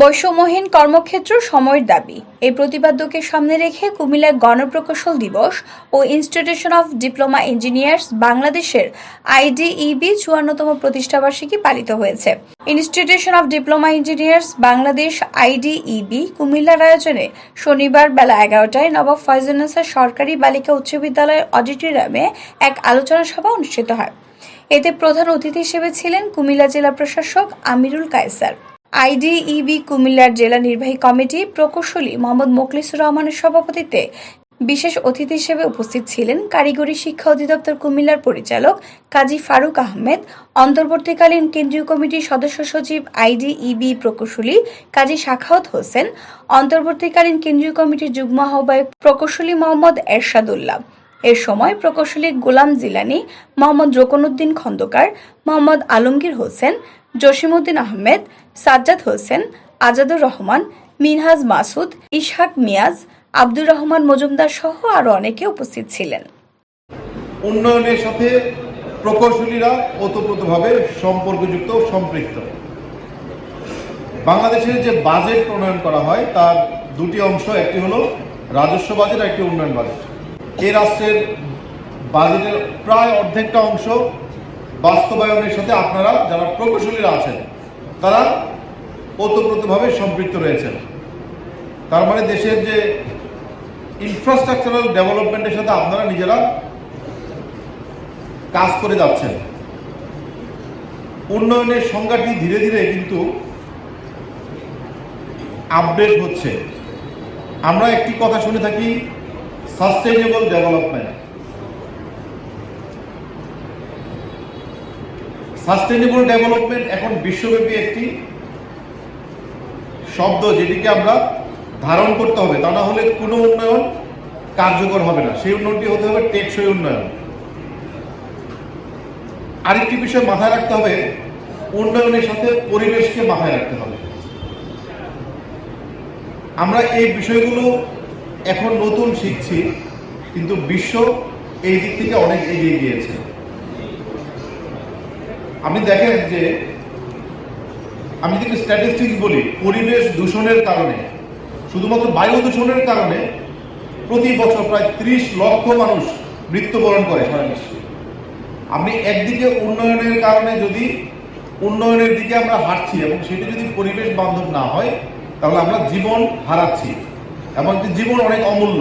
বৈষম্যহীন কর্মক্ষেত্র সময়ের দাবি। এই প্রতিপাদ্যকে সামনে রেখে কুমিল্লায় গণপ্রকৌশল দিবস ও ইনস্টিটিউশন অফ ডিপ্লোমা ইঞ্জিনিয়ার্স বাংলাদেশের আইডিইবি ৫৪তম প্রতিষ্ঠাবার্ষিকী পালিত হয়েছে। Institution of diploma engineers Bangladesh IDEB কুমিল্লার আয়োজনে শনিবার বেলা ১১টায় নবাব ফয়জুন্নেসা সরকারি বালিকা উচ্চ বিদ্যালয়ের অডিটোরিয়ামে এক আলোচনা সভা অনুষ্ঠিত হয়। এতে প্রধান অতিথি হিসেবে ছিলেন কুমিল্লা জেলা প্রশাসক আমিরুল কায়সার। আইডিইবি কুমিল্লার জেলা নির্বাহী কমিটি প্রকৌশলী মোহাম্মদ মোখলিসুর রহমানের সভাপতিত্বে বিশেষ অতিথি হিসেবে উপস্থিত ছিলেন কারিগরি শিক্ষা অধিদপ্তর কুমিল্লার পরিচালক কাজী ফারুক আহমেদ, অন্তর্বর্তীকালীন কেন্দ্রীয় কমিটির সদস্য সচিব আইডিইবি প্রকৌশলী কাজী সাখাওয়াত হোসেন, অন্তর্বর্তীকালীন কেন্দ্রীয় কমিটির যুগ্ম আহ্বায়ক প্রকৌশলী মোহাম্মদ এরশাদুল্লাহ। এর সময় প্রকৌশলী গোলাম জিলানী, মোহাম্মদ রোকনউদ্দিন খন্দকার, মোহাম্মদ আলমগীর হোসেন, জসিমউদ্দিন আহমেদ, সাজ্জাদ হোসেন, আজাদুর রহমান, মিনহাজ মাসুদ, ইসহাক মিয়াজ, আব্দুর রহমান মজুমদার সহ আরো অনেকে উপস্থিত ছিলেন। উন্নয়নের সাথে প্রকৌশলীরা ওতপ্রোতভাবে সম্পর্কযুক্ত সম্পৃক্ত। বাংলাদেশের যে বাজেট প্রণয়ন করা হয় তার দুটি অংশ, একটি হলো রাজস্ব বাজেট আর একটি উন্নয়ন বাজেট। এই রাষ্ট্রের বাজেটের প্রায় অর্ধেকটা অংশ বাস্তবায়নের সাথে আপনারা যারা প্রকৌশলীরা আছেন তারা ওতপ্রোতভাবে সম্পৃক্ত রয়েছেন। তার মানে দেশের যে ইনফ্রাস্ট্রাকচারাল ডেভেলপমেন্টের সাথে আপনারা নিজেরা কাজ করে যাচ্ছেন। উন্নয়নের সংজ্ঞাটি ধীরে ধীরে কিন্তু আপডেট হচ্ছে। আমরা একটি কথা শুনে থাকি, সাস্টেইনেবল ডেভেলপমেন্ট। সাস্টেইনেবল ডেভেলপমেন্ট এখন বিশ্বব্যাপী একটি শব্দ, যেটিকে আমরা ধারণ করতে হবে। তা না হলে কোনো উন্নয়ন কার্যকর হবে না। সেই উন্নয়নটি হতে হবে টেকসই উন্নয়ন। আরেকটি বিষয় মাথায় রাখতে হবে, উন্নয়নের সাথে পরিবেশকে মাথায় রাখতে হবে। আমরা এই বিষয়গুলো এখন নতুন শিখছি, কিন্তু বিশ্ব এই দিক থেকে অনেক এগিয়ে গিয়েছে। আপনি দেখেন যে আমি যদি স্ট্যাটিস্টিক্স বলি, পরিবেশ দূষণের কারণে, শুধুমাত্র বায়ু দূষণের কারণে প্রতি বছর প্রায় ৩০ লক্ষ মানুষ মৃত্যুবরণ করে সারা বিশ্বে। আপনি একদিকে উন্নয়নের কারণে যদি উন্নয়নের দিকে আমরা হাঁটছি এবং সেটা যদি পরিবেশ বান্ধব না হয় তাহলে আমরা জীবন হারাচ্ছি, এবং জীবন অনেক অমূল্য।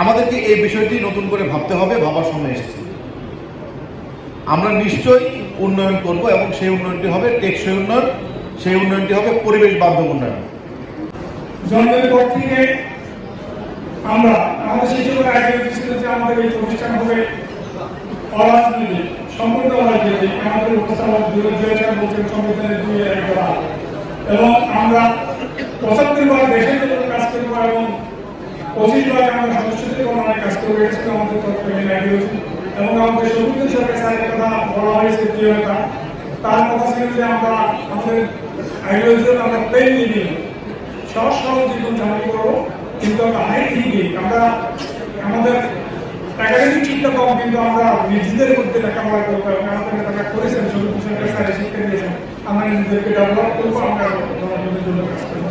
আমাদেরকে এই বিষয়টি নতুন করে ভাবতে হবে, ভাবার সময় এসেছে। আমরা নিশ্চয়ই উন্নয়ন করব এবং সেই উন্নয়নটি হবে টেকসই উন্নয়ন, সেই উন্নয়নটি হবে পরিবেশ বান্ধব উন্নয়ন। জন্মের পর থেকে আমরা আমাদের সেই সময় আইডিয়া ছিল যে আমাদের এই প্রতিষ্ঠান হবে অরাজনৈতিক, সম্পূর্ণ অরাজনৈতিক। আমাদের উপস্থাপন বলছেন সংবিধানের ২-১ এবং আমরা ৭৫ বার দেশের জন্য কাজ করবো এবং ২৫ বার আমরা সদস্যদের অনেক কাজ করে গেছিল আমাদের আইডিওলজি। এবং আমাদের সবুজ সরকার স্যারের কথা বলা হয়েছে প্রিয়তা, তার কথা ছিল যে আমরা আমাদের আইডিওলজি আমরা প্লেন লিভিং, সহজ সরল জীবন যাপন করবো, কিন্তু আমরা হাই থিঙ্কিং, আমরা আমাদের একাডেমিক চিন্তা কম, কিন্তু আমরা নিজেদের মধ্যে লেখাপড়া করবো এবং আমাদের তারা করেছেন সবুজ সরকার স্যারের শিক্ষা দিয়েছেন। আমরা নিজেদেরকে ডেভেলপ করবো, আমরা জনগণের জন্য কাজ করবো।